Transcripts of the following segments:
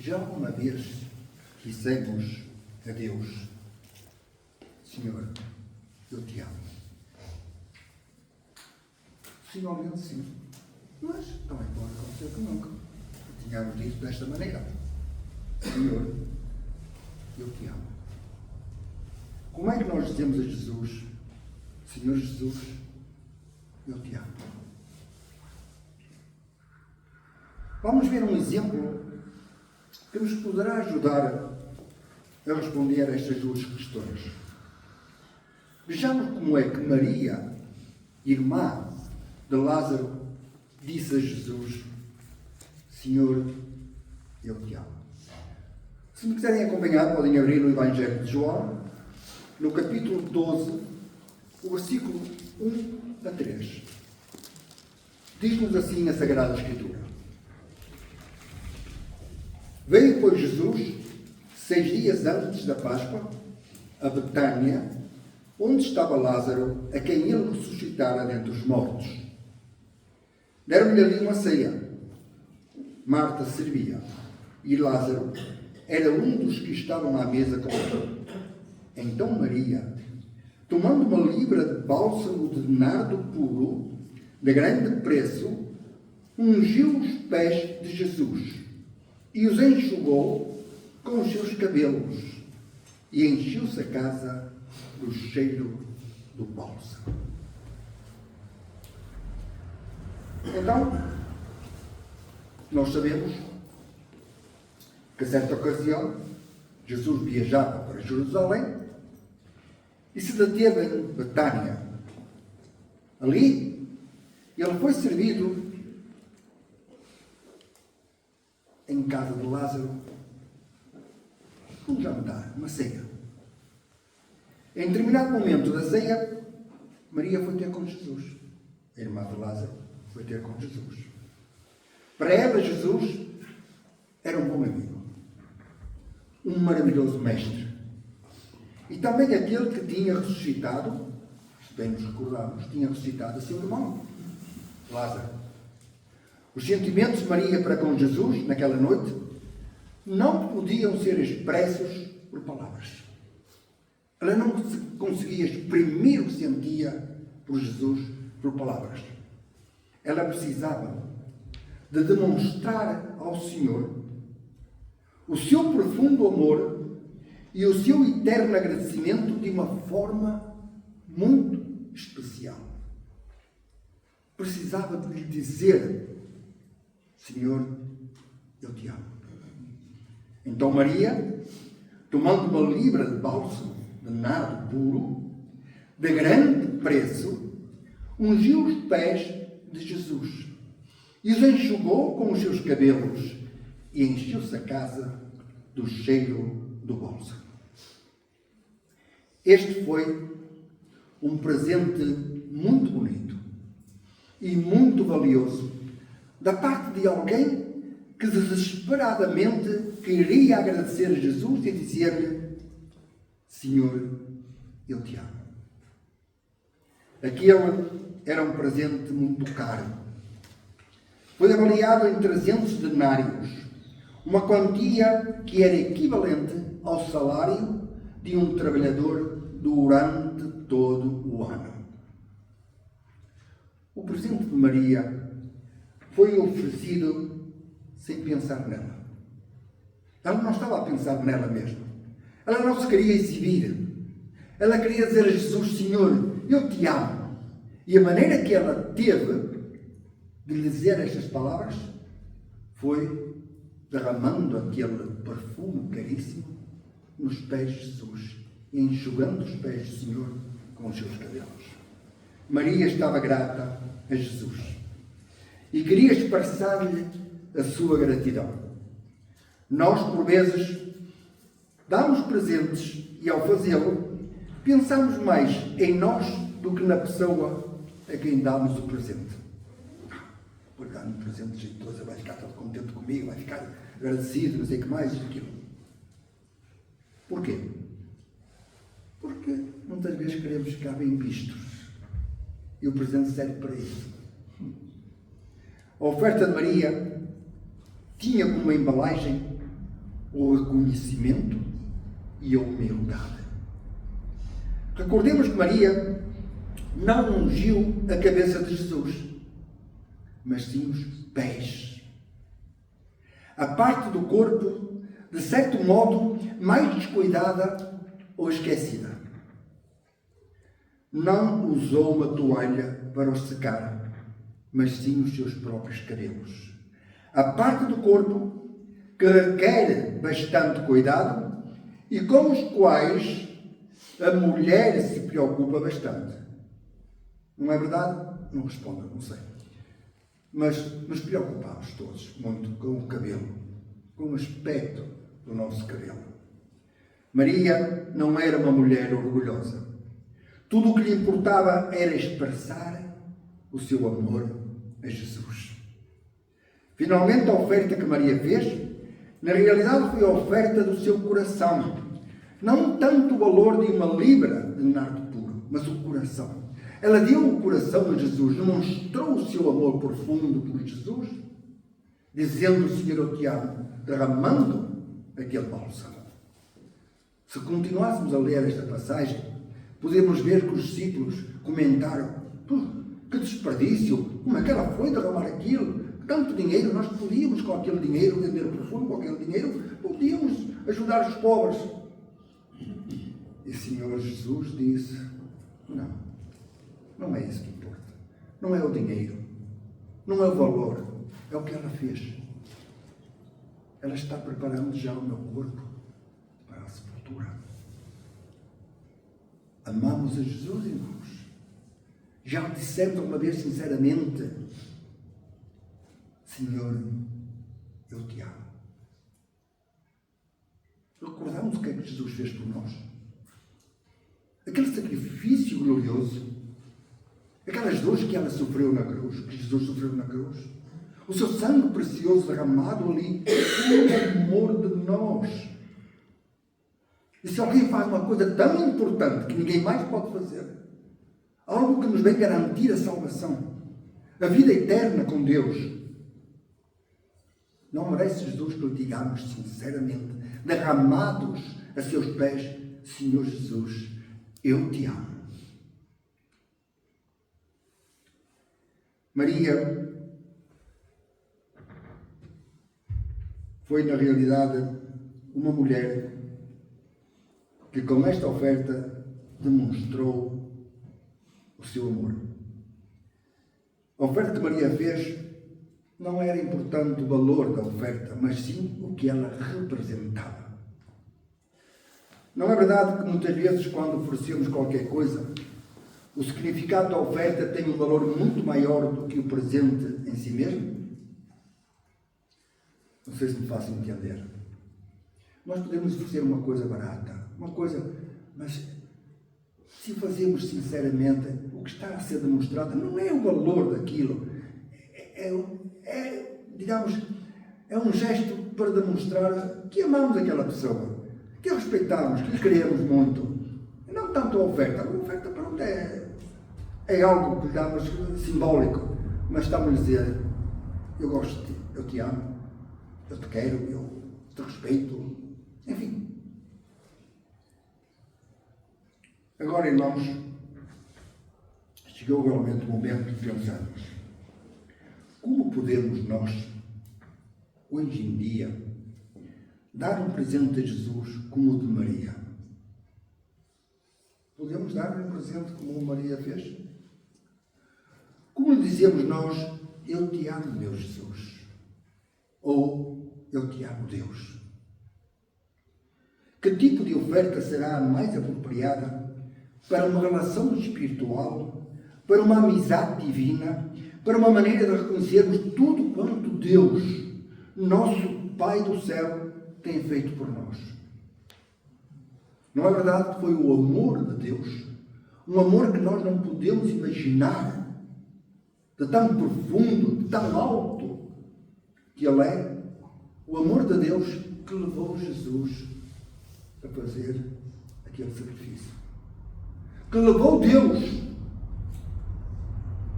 Já alguma vez dissemos a Deus: Senhor, eu te amo? Possivelmente sim. Mas também pode acontecer que nunca. Tínhamos dito desta maneira: Senhor, eu te amo. Como é que nós dizemos a Jesus: Senhor Jesus, eu te amo? Vamos ver um exemplo que nos poderá ajudar a responder a estas duas questões. Vejamos como é que Maria, irmã de Lázaro, disse a Jesus: Senhor, eu te amo. Se me quiserem acompanhar, podem abrir no Evangelho de João, no capítulo 12, o versículo 1 a 3. Diz-nos assim a Sagrada Escritura: Veio, pois, Jesus, 6 dias antes da Páscoa, a Betânia, onde estava Lázaro, a quem ele ressuscitara dentre os mortos. Deram-lhe ali uma ceia. Marta servia, e Lázaro era um dos que estavam à mesa com ele. Então Maria, tomando uma libra de bálsamo de nardo puro, de grande preço, ungiu os pés de Jesus e os enxugou com os seus cabelos, e encheu-se a casa do cheiro do bálsamo. Então, nós sabemos que, a certa ocasião, Jesus viajava para Jerusalém e se deteve em Betânia. Ali, ele foi servido em casa de Lázaro um jantar, uma ceia. Em determinado momento da ceia, Maria foi ter com Jesus. A irmã de Lázaro foi ter com Jesus. Para ela, Jesus era um bom amigo, um maravilhoso mestre, e também aquele que tinha ressuscitado, se bem nos recordarmos, tinha ressuscitado a seu irmão, Lázaro. Os sentimentos de Maria para com Jesus, naquela noite, não podiam ser expressos por palavras. Ela não conseguia exprimir o que sentia por Jesus por palavras. Ela precisava de demonstrar ao Senhor o seu profundo amor e o seu eterno agradecimento de uma forma muito especial. Precisava de lhe dizer: Senhor, eu te amo. Então Maria, tomando uma libra de bálsamo de nardo puro, de grande preço, ungiu os pés de Jesus e os enxugou com os seus cabelos, e encheu-se a casa do cheiro do bálsamo. Este foi um presente muito bonito e muito valioso da parte de alguém que desesperadamente queria agradecer a Jesus e dizer-lhe: Senhor, eu te amo. Aquele era um presente muito caro. Foi avaliado em 300 denários, uma quantia que era equivalente ao salário de um trabalhador durante todo o ano. O presente de Maria foi oferecido sem pensar nela. Ela não estava a pensar nela mesma. Ela não se queria exibir. Ela queria dizer a Jesus: Senhor, eu te amo. E a maneira que ela teve de lhe dizer estas palavras foi derramando aquele perfume caríssimo nos pés de Jesus e enxugando os pés do Senhor com os seus cabelos. Maria estava grata a Jesus e queria expressar-lhe a sua gratidão. Nós, por vezes, damos presentes e, ao fazê-lo, pensamos mais em nós do que na pessoa a quem damos o presente. Por dar um presente jeitoso, vai ficar todo contente comigo, vai ficar agradecido, não sei o que mais, aquilo. Porquê? Porque muitas vezes queremos ficar bem vistos e o presente serve para isso. A oferta de Maria tinha como embalagem o reconhecimento e a humildade. Recordemos que Maria não ungiu a cabeça de Jesus, mas sim os pés. A parte do corpo, de certo modo, mais descuidada ou esquecida. Não usou uma toalha para os secar, mas sim os seus próprios cabelos. A parte do corpo que requer bastante cuidado e com os quais a mulher se preocupa bastante. Não é verdade? Não responda, não sei. Mas nos preocupamos todos muito com o cabelo, com o aspecto do nosso cabelo. Maria não era uma mulher orgulhosa. Tudo o que lhe importava era expressar o seu amor a Jesus. Finalmente, a oferta que Maria fez, na realidade foi a oferta do seu coração. Não tanto o valor de uma libra de nardo puro, mas o coração. Ela deu o coração a Jesus, demonstrou o seu amor profundo por Jesus, dizendo o Senhor eu te amo, derramando aquele bálsamo. Se continuássemos a ler esta passagem, podemos ver que os discípulos comentaram: que desperdício, como é que ela foi derramar aquilo? Tanto dinheiro, nós podíamos com aquele dinheiro vender o perfume, com aquele dinheiro podíamos ajudar os pobres. E o Senhor Jesus disse: não é isso que importa. Não é o dinheiro, não é o valor, é o que ela fez. Ela está preparando já o meu corpo para a sepultura. Amamos a Jesus, irmãos. Já o dissemos uma vez sinceramente: Senhor, eu te amo. Recordamos o que é que Jesus fez por nós? Aquele sacrifício glorioso, aquelas dores que ela sofreu na cruz, que Jesus sofreu na cruz, o seu sangue precioso derramado ali, por amor de nós. E se alguém faz uma coisa tão importante que ninguém mais pode fazer, algo que nos vem garantir a salvação, a vida eterna com Deus, não merece Jesus que lhe digamos sinceramente, derramados a seus pés: Senhor Jesus, eu te amo. Maria foi, na realidade, uma mulher que com esta oferta demonstrou o seu amor. A oferta que Maria fez não era importante o valor da oferta, mas sim o que ela representava. Não é verdade que muitas vezes, quando oferecemos qualquer coisa, o significado da oferta tem um valor muito maior do que o presente em si mesmo? Não sei se me faço entender. Nós podemos oferecer uma coisa barata, uma coisa, mas se fazemos sinceramente, o que está a ser demonstrado não é o valor daquilo, digamos, é um gesto para demonstrar que amamos aquela pessoa, que a respeitamos, que lhe queremos muito. Não tanto a oferta. A oferta, pronto, é algo que lhe damos simbólico, mas estamos a dizer: eu gosto de ti, eu te amo, eu te quero, eu te respeito, enfim. Agora, irmãos, chegou realmente o momento de pensarmos: como podemos nós, hoje em dia, dar um presente a Jesus como o de Maria? Podemos dar-lhe um presente como Maria fez? Como lhe dizemos nós: eu te amo, meu Jesus? Ou eu te amo, Deus? Que tipo de oferta será a mais apropriada para uma relação espiritual, para uma amizade divina, para uma maneira de reconhecermos tudo quanto Deus, nosso Pai do céu, tem feito por nós? Não é verdade que foi o amor de Deus, um amor que nós não podemos imaginar, de tão profundo, de tão alto, que Ele é, o amor de Deus que levou Jesus a fazer aquele sacrifício, que levou Deus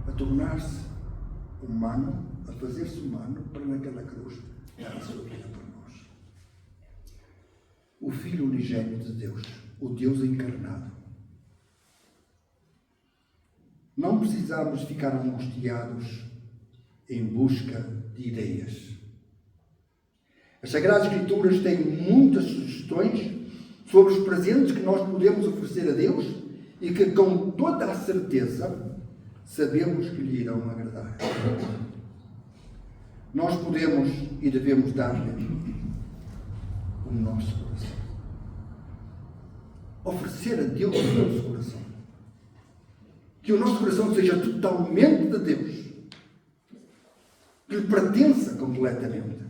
a tornar-se humano, a fazer-se humano, para naquela cruz dar a sua vida por nós. o Filho unigênito de Deus, o Deus encarnado. Não precisamos ficar angustiados em busca de ideias. As Sagradas Escrituras têm muitas sugestões sobre os presentes que nós podemos oferecer a Deus e que, com toda a certeza, sabemos que lhe irão agradar. Nós podemos e devemos dar-lhe o nosso coração. Oferecer a Deus o nosso coração. Que o nosso coração seja totalmente de Deus. Que lhe pertença completamente.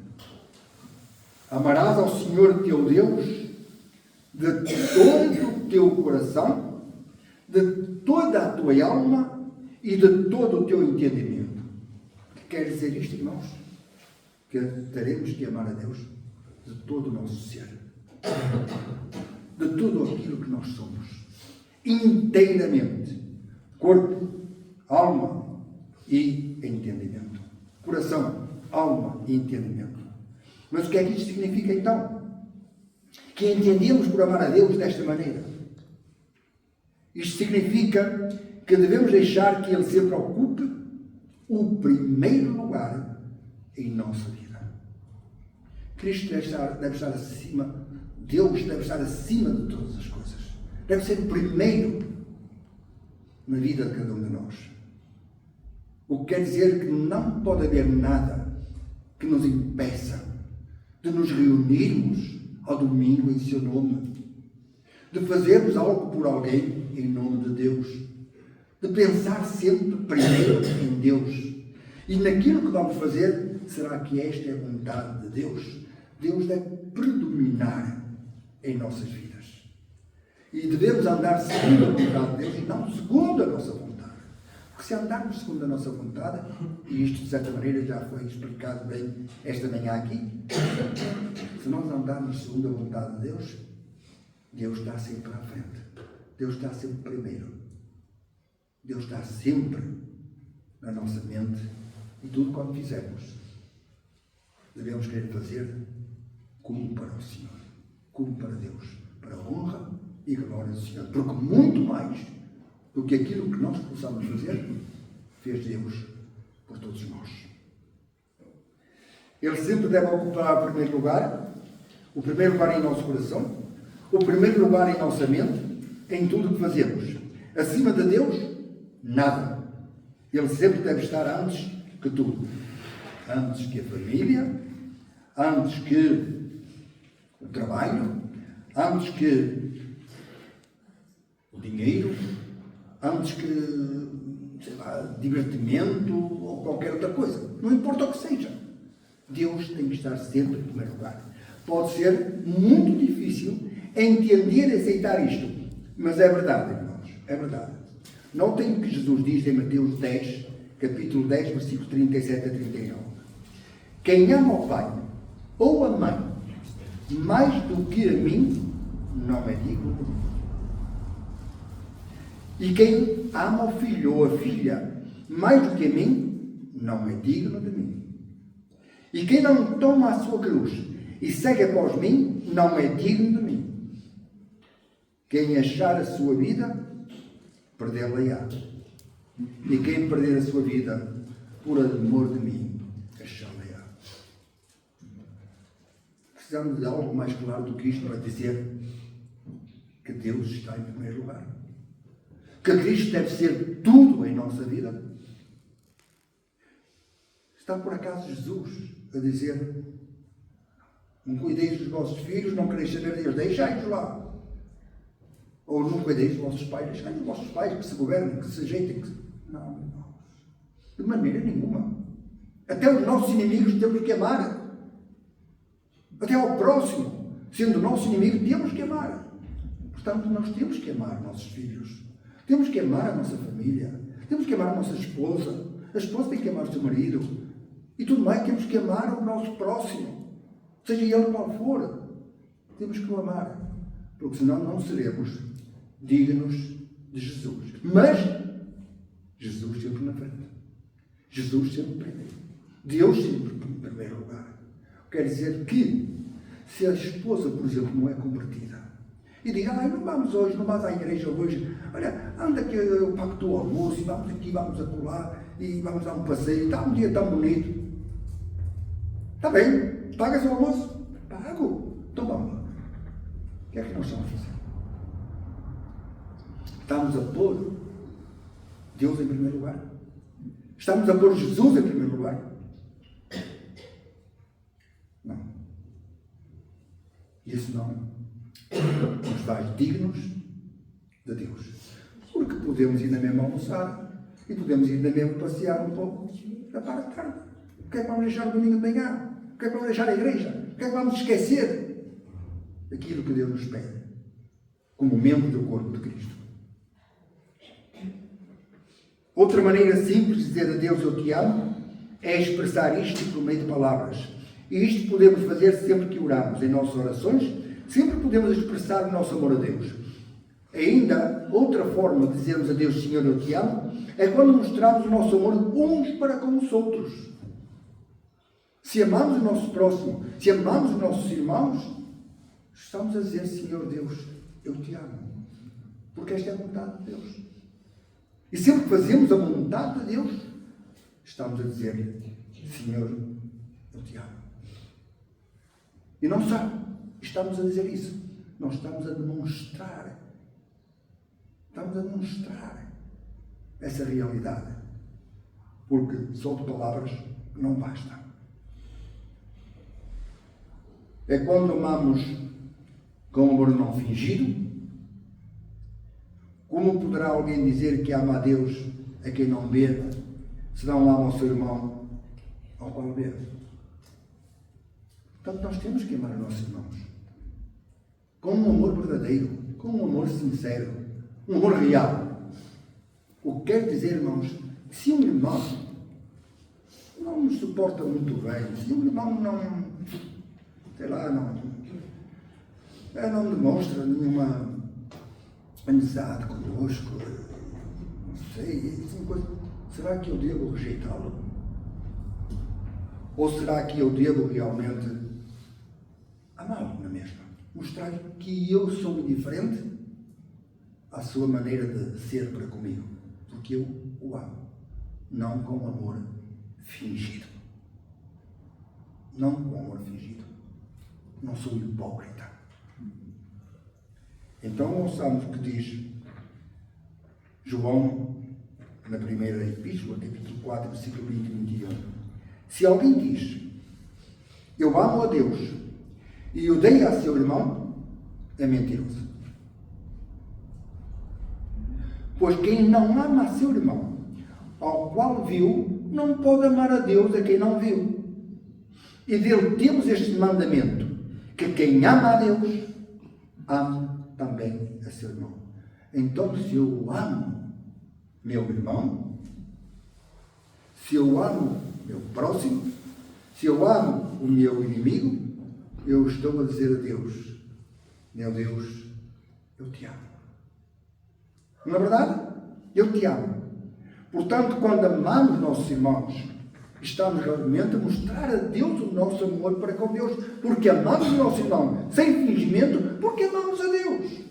Amarás ao Senhor teu Deus de todo o teu coração, de toda a tua alma e de todo o teu entendimento. O que quer dizer isto, irmãos? Que teremos que amar a Deus de todo o nosso ser. De tudo aquilo que nós somos. Inteiramente. Corpo, alma e entendimento. Coração, alma e entendimento. Mas o que é que isto significa então? Que entendemos por amar a Deus desta maneira. Isto significa que devemos deixar que Ele sempre ocupe o primeiro lugar em nossa vida. Cristo deve estar acima, Deus deve estar acima de todas as coisas. Deve ser o primeiro na vida de cada um de nós. O que quer dizer que não pode haver nada que nos impeça de nos reunirmos ao domingo em seu nome, de fazermos algo por alguém em nome de Deus, de pensar sempre primeiro em Deus. E naquilo que vamos fazer, será que esta é a vontade de Deus? Deus deve predominar em nossas vidas. E devemos andar segundo a vontade de Deus e não segundo a nossa vontade. Porque se andarmos segundo a nossa vontade, e isto de certa maneira já foi explicado bem esta manhã aqui, se nós andarmos segundo a vontade de Deus, Deus está sempre à frente. Deus está sempre primeiro. Deus está sempre na nossa mente e tudo quanto fizermos, devemos querer fazer como para o Senhor, como para Deus, para a honra e glória do Senhor. Porque muito mais do que aquilo que nós possamos fazer, fez Deus por todos nós. Ele sempre deve ocupar o primeiro lugar em nosso coração, o primeiro lugar em nossa mente, em tudo o que fazemos. Acima de Deus, nada. Ele sempre deve estar antes que tudo. Antes que a família, antes que o trabalho, antes que o dinheiro, antes que, sei lá, divertimento ou qualquer outra coisa. Não importa o que seja. Deus tem que estar sempre em primeiro lugar. Pode ser muito difícil entender e aceitar isto. Mas é verdade, irmãos. É verdade. Notem o que Jesus diz em Mateus 10, capítulo 10, versículos 37 a 39. Quem ama o pai ou a mãe mais do que a mim, não é digno de mim. E quem ama o filho ou a filha mais do que a mim, não é digno de mim. E quem não toma a sua cruz e segue após mim, não é digno de mim. Quem achar a sua vida, perdê-la-á. E quem perder a sua vida por amor de mim, achá-la-á. Precisamos de algo mais claro do que isto para dizer que Deus está em primeiro lugar. Que Cristo deve ser tudo em nossa vida. Está por acaso Jesus a dizer: não cuideis dos vossos filhos, não quereis saber deles, deixai-os lá. Ou não cuideis dos vossos pais, deixai os vossos pais que se governem, que se ajeitem. Não, irmãos. De maneira nenhuma. Até os nossos inimigos temos que amar. Até ao próximo, sendo nosso inimigo, temos que amar. Portanto, nós temos que amar nossos filhos. Temos que amar a nossa família. Temos que amar a nossa esposa. A esposa tem que amar o seu marido. E tudo mais, temos que amar o nosso próximo. Seja ele qual for. Temos que o amar. Porque senão não seremos dignos de Jesus. Mas Jesus sempre na frente. Jesus sempre primeiro. Deus sempre em primeiro lugar. Quer dizer que, se a esposa, por exemplo, não é convertida, e diga, não vamos hoje, não vamos à igreja hoje, olha, anda que eu pacto o almoço, e vamos aqui, vamos acolá, e vamos dar um passeio, está um dia tão bonito. Está bem, pagas o almoço? Pago. Então vamos lá. O que é que nós estamos a fazer? Estamos a pôr Deus em primeiro lugar? Estamos a pôr Jesus em primeiro lugar? Não. Isso não nos faz dignos de Deus. Porque podemos ir na mesma almoçar e podemos ir na mesma passear um pouco da parte da tarde. O que é que vamos deixar o domingo de manhã? O que é que vamos deixar a igreja? O que é que vamos esquecer daquilo que Deus nos pede como membro do corpo de Cristo? Outra maneira simples de dizer a Deus eu te amo é expressar isto por meio de palavras. E isto podemos fazer sempre que oramos. Em nossas orações, sempre podemos expressar o nosso amor a Deus. Ainda, outra forma de dizermos a Deus, Senhor, eu te amo, é quando mostramos o nosso amor uns para com os outros. Se amamos o nosso próximo, se amamos os nossos irmãos, estamos a dizer, Senhor Deus, eu te amo. Porque esta é a vontade de Deus. E sempre que fazemos a vontade de Deus, estamos a dizer, Senhor, eu te amo. E não só estamos a dizer isso, nós estamos a demonstrar. Estamos a demonstrar essa realidade. Porque só de palavras não basta. É quando amamos com amor não fingido. Como poderá alguém dizer que ama a Deus a quem não vê, se não ama o seu irmão ao qual vê? Portanto, nós temos que amar os nossos irmãos com um amor verdadeiro, com um amor sincero, um amor real. O que quer dizer, irmãos, que se um irmão não nos suporta muito bem, se um irmão não, sei lá, não demonstra nenhuma amizade conosco, não sei, assim, coisa, será que eu devo rejeitá-lo? Ou será que eu devo realmente amá-lo na mesma? Mostrar que eu sou indiferente à sua maneira de ser para comigo, porque eu o amo, não com amor fingido. Não com amor fingido. Não sou hipócrita. Então ouçamos o que diz João na primeira epístola, capítulo 4, versículo 20 e 21. Se alguém diz, eu amo a Deus e odeia a seu irmão, é mentiroso. Pois quem não ama a seu irmão, ao qual viu, não pode amar a Deus a quem não viu. E dele temos este mandamento, que quem ama a Deus, ame também a seu irmão. Então, se eu amo meu irmão, se eu amo meu próximo, se eu amo o meu inimigo, eu estou a dizer a Deus, meu Deus, eu te amo. Não é verdade? Eu te amo. Portanto, quando amamos nossos irmãos, estamos realmente a mostrar a Deus o nosso amor para com Deus, porque amamos o nosso irmão sem fingimento, porque amamos a Deus.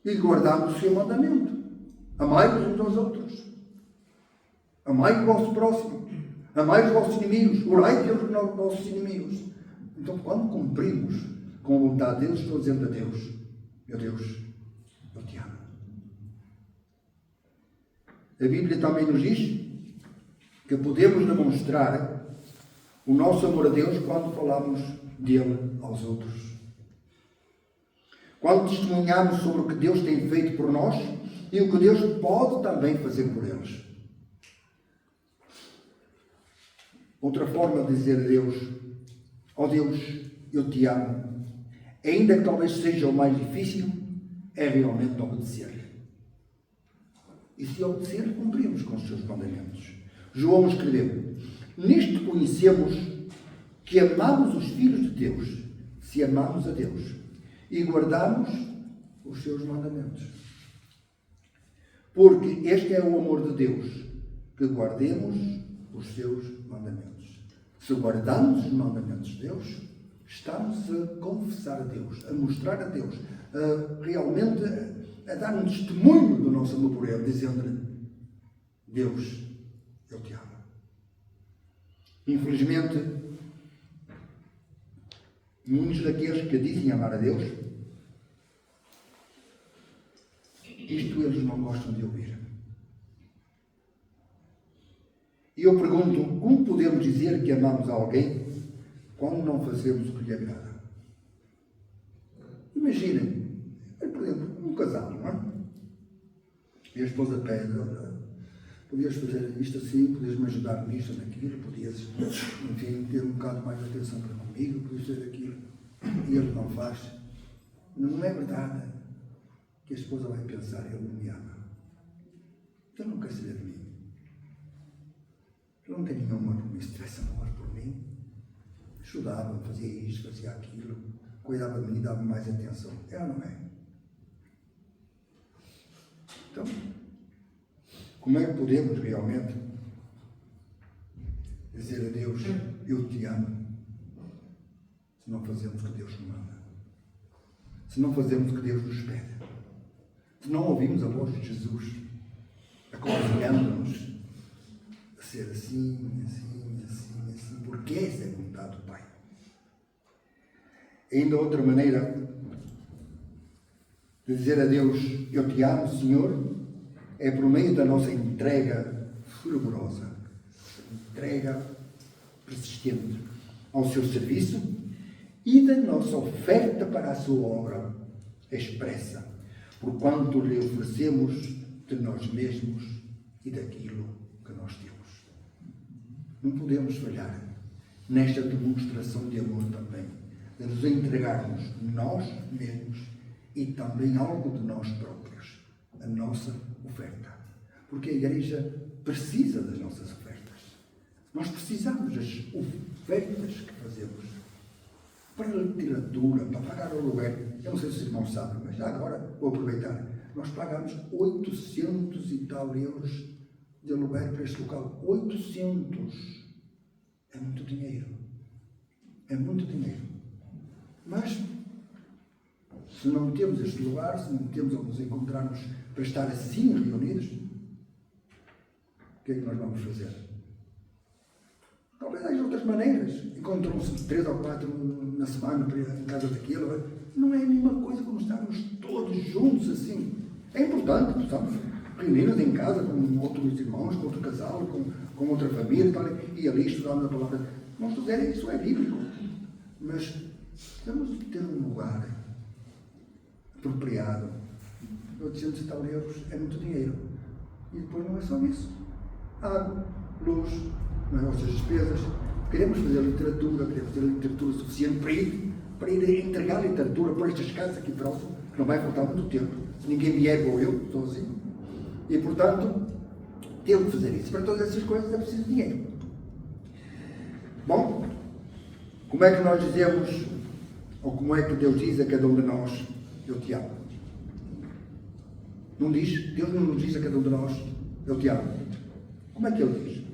E guardamos o seu mandamento. Amai-vos uns aos outros. Amai o vosso próximo. Amai os vossos inimigos. Orai pelos vossos inimigos. Então, quando cumprimos com a vontade de Deus, estou dizendo a Deus, meu Deus, eu te amo. A Bíblia também nos diz que podemos demonstrar o nosso amor a Deus quando falamos dele aos outros. Quando testemunhamos sobre o que Deus tem feito por nós e o que Deus pode também fazer por eles. Outra forma de dizer a Deus, ó Deus, eu te amo, ainda que talvez seja o mais difícil, é realmente obedecer-lhe. E se obedecer, cumprimos com os seus mandamentos. João escreveu, nisto conhecemos que amamos os filhos de Deus, se amamos a Deus e guardamos os seus mandamentos. Porque este é o amor de Deus, que guardemos os seus mandamentos. Se guardamos os mandamentos de Deus, estamos a confessar a Deus, a mostrar a Deus, realmente a dar um testemunho do nosso amor por Ele, dizendo-lhe: Deus, eu te amo. Infelizmente, muitos daqueles que dizem amar a Deus, isto eles não gostam de ouvir. E eu pergunto, como podemos dizer que amamos alguém quando não fazemos o que lhe agrada? Imaginem, por exemplo, um casal, não é? E a esposa pede: podias fazer isto assim, podias-me ajudar nisto, naquilo, podias, enfim, ter um bocado mais de atenção para comigo, podias fazer aquilo. E ele não faz. Não é verdade que a esposa vai pensar: ele não me ama, ele não quer saber de mim, ele não tem nenhum amor por mim. Se tivesse amor por mim, ajudava-me, fazia isto, fazia aquilo, cuidava de mim, dava-me mais atenção. Ela não é. Então, como é que podemos realmente dizer a Deus: eu te amo, se não fazemos o que Deus nos manda? Se não fazemos o que Deus nos pede? Se não ouvimos a voz de Jesus aconselhando-nos a ser assim, assim, assim, assim, porque essa é a vontade do Pai. Ainda outra maneira de dizer a Deus: eu te amo, Senhor, é por meio da nossa entrega fervorosa, entrega persistente ao seu serviço e da nossa oferta para a sua obra expressa, porquanto lhe oferecemos de nós mesmos e daquilo que nós temos. Não podemos falhar nesta demonstração de amor também, de nos entregarmos nós mesmos e também algo de nós próprios, a nossa oferta. Porque a Igreja precisa das nossas ofertas. Nós precisamos das ofertas que fazemos para a literatura, para pagar o aluguel. Eu não sei se os irmãos sabem, mas já agora vou aproveitar. Nós pagamos 800 e tal euros de aluguel para este local. 800! É muito dinheiro. É muito dinheiro. Mas, se não temos este lugar, se não temos onde nos encontrarmos para estar assim reunidos, o que é que nós vamos fazer? Talvez haja outras maneiras. Encontram-se 3 ou 4 na semana em casa daquilo. Não é a mesma coisa como estarmos todos juntos assim. É importante, estamos reunidos em casa com outros irmãos, com outro casal, com outra família e ali estudamos a palavra. Não estou a dizer isso, é bíblico. Mas vamos ter um lugar apropriado. 800 e tal euros é muito dinheiro. E depois não é só isso. Água, luz, as nossas despesas. Queremos fazer literatura, queremos ter literatura suficiente para ir entregar literatura por estas casas aqui próximo, que não vai faltar muito tempo. Se ninguém vier, vou eu, sozinho. E, portanto, temos que fazer isso. Para todas essas coisas é preciso dinheiro. Bom, como é que nós dizemos, ou como é que Deus diz a cada um de nós: eu te amo? Não diz? Deus não nos diz a cada um de nós: eu te amo. Como é que Ele diz?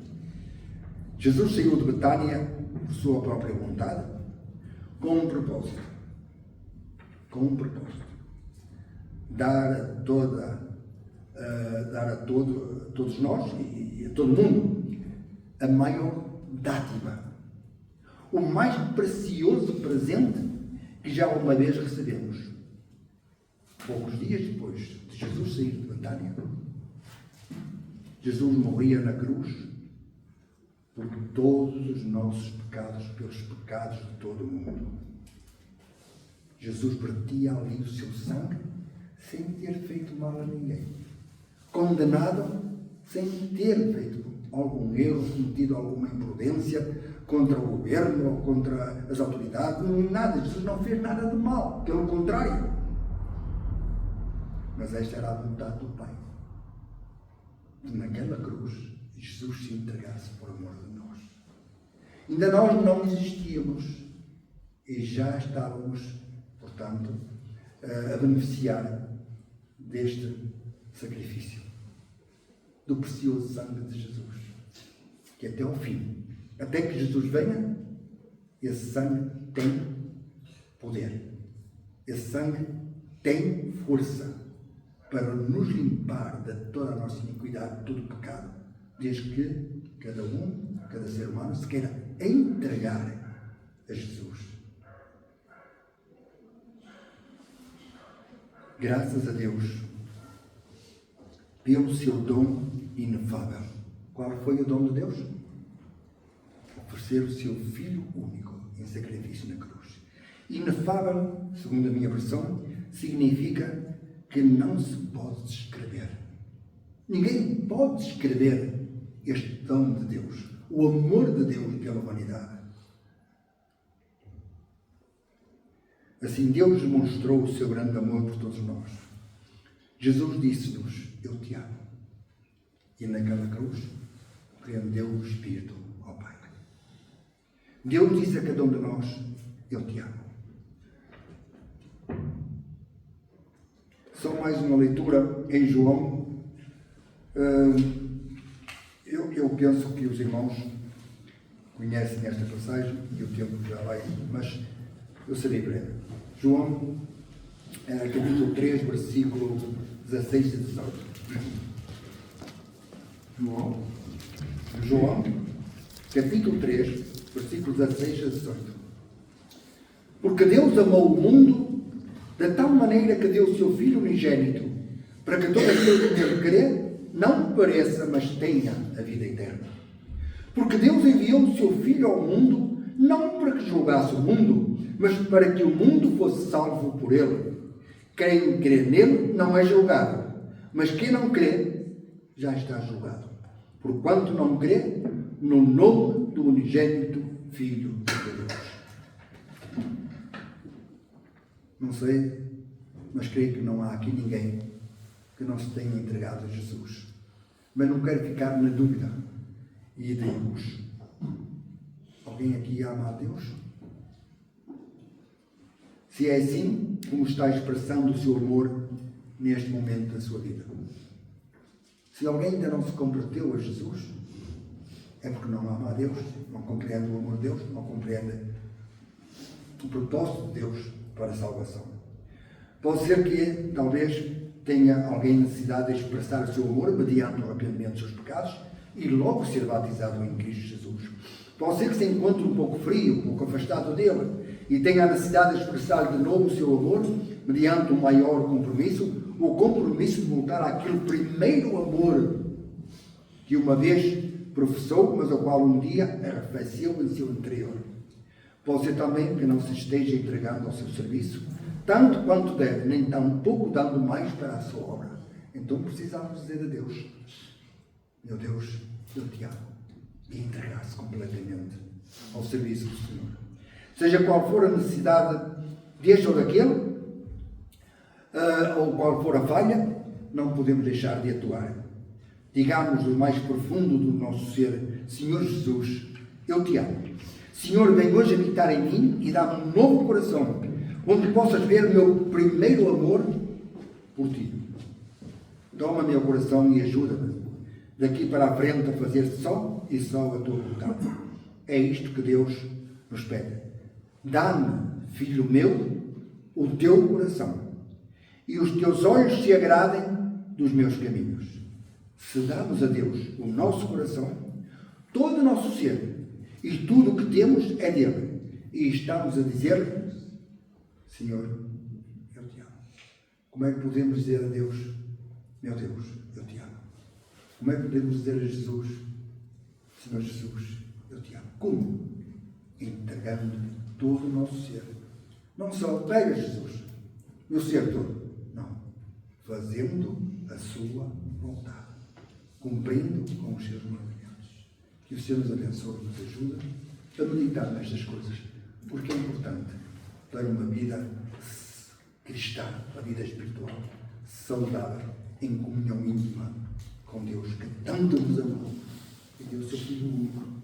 Jesus saiu de Betânia por sua própria vontade, com um propósito. Com um propósito. Dar a todos nós e a todo mundo a maior dádiva, o mais precioso presente que já uma vez recebemos. Poucos dias depois de Jesus sair de Betânia, Jesus morria na cruz por todos os nossos pecados, pelos pecados de todo o mundo. Jesus vertia ali o seu sangue sem ter feito mal a ninguém. Condenado sem ter feito algum erro, cometido alguma imprudência contra o governo ou contra as autoridades, nada. Jesus não fez nada de mal, pelo contrário. Mas esta era a vontade do Pai. Que naquela cruz Jesus se entregasse por amor de nós. Ainda nós não existíamos e já estávamos, portanto, a beneficiar deste sacrifício, do precioso sangue de Jesus, que até ao fim até que Jesus venha, esse sangue tem poder. Esse sangue tem força para nos limpar de toda a nossa iniquidade, de todo o pecado, desde que cada ser humano se queira entregar a Jesus. Graças a Deus pelo seu dom inefável. Qual foi o dom de Deus? Oferecer o seu Filho único em sacrifício na cruz. Inefável, segundo a minha versão, significa que não se pode descrever. Ninguém pode descrever este dom de Deus, o amor de Deus pela humanidade. Assim Deus demonstrou o seu grande amor por todos nós. Jesus disse-nos: eu te amo. E naquela cruz prendeu o Espírito ao Pai. Deus disse a cada um de nós: eu te amo. Só mais uma leitura em João. Eu penso que os irmãos conhecem esta passagem e o tempo já vai, mas eu serei breve. João, capítulo 3, versículo 16 e 18. João, capítulo 3, versículo 16 a 18. Porque Deus amou o mundo de tal maneira que deu o seu Filho unigênito, para que todo aquele que nele crê não pereça, mas tenha a vida eterna. Porque Deus enviou o seu Filho ao mundo, não para que julgasse o mundo, mas para que o mundo fosse salvo por ele. Quem crê nele não é julgado, mas quem não crê já está julgado, porquanto não crê no nome do unigênito Filho de Deus. Não sei, mas creio que não há aqui ninguém que não se tenha entregado a Jesus. Mas não quero ficar na dúvida. E digo-vos: alguém aqui ama a Deus? Se é assim, como está a expressão do seu amor neste momento da sua vida? Se alguém ainda não se converteu a Jesus, é porque não ama a Deus, não compreende o amor de Deus, não compreende o propósito de Deus para a salvação. Pode ser que, talvez, tenha alguém necessidade de expressar o seu amor mediante o arrependimento dos seus pecados e logo ser batizado em Cristo Jesus. Pode ser que se encontre um pouco frio, um pouco afastado dele e tenha a necessidade de expressar de novo o seu amor mediante um maior compromisso, o compromisso de voltar àquele primeiro amor que uma vez professou, mas ao qual um dia arrefeceu em seu interior. Pode ser também que não se esteja entregando ao seu serviço, tanto quanto deve, nem tão pouco dando mais para a sua obra. Então precisamos dizer a Deus: meu Deus, eu te amo, e entregar-se completamente ao serviço do Senhor. Seja qual for a necessidade deste ou daquele, ou qual for a falha, não podemos deixar de atuar. Digamos do mais profundo do nosso ser: Senhor Jesus, eu te amo. Senhor, vem hoje habitar em mim e dá-me um novo coração, onde possas ver o meu primeiro amor por ti. Toma meu coração e ajuda-me daqui para a frente a fazer só e só a tua vontade. É isto que Deus nos pede. Dá-me, filho meu, o teu coração, e os teus olhos se agradem dos meus caminhos. Se damos a Deus o nosso coração, todo o nosso ser e tudo o que temos é dele, e estamos a dizer: Senhor, eu te amo. Como é que podemos dizer a Deus: meu Deus, eu te amo? Como é que podemos dizer a Jesus: Senhor Jesus, eu te amo? Como? Entregando todo o nosso ser. Não só pega Jesus, meu ser todo. Não. Fazendo a sua vontade. Cumprindo com os seus mandamentos. Que o Senhor nos abençoe e nos ajude a meditar nestas coisas, porque é importante para uma vida cristã, uma vida espiritual, saudável, em comunhão íntima com Deus, que tanto nos amou e deu o seu Filho único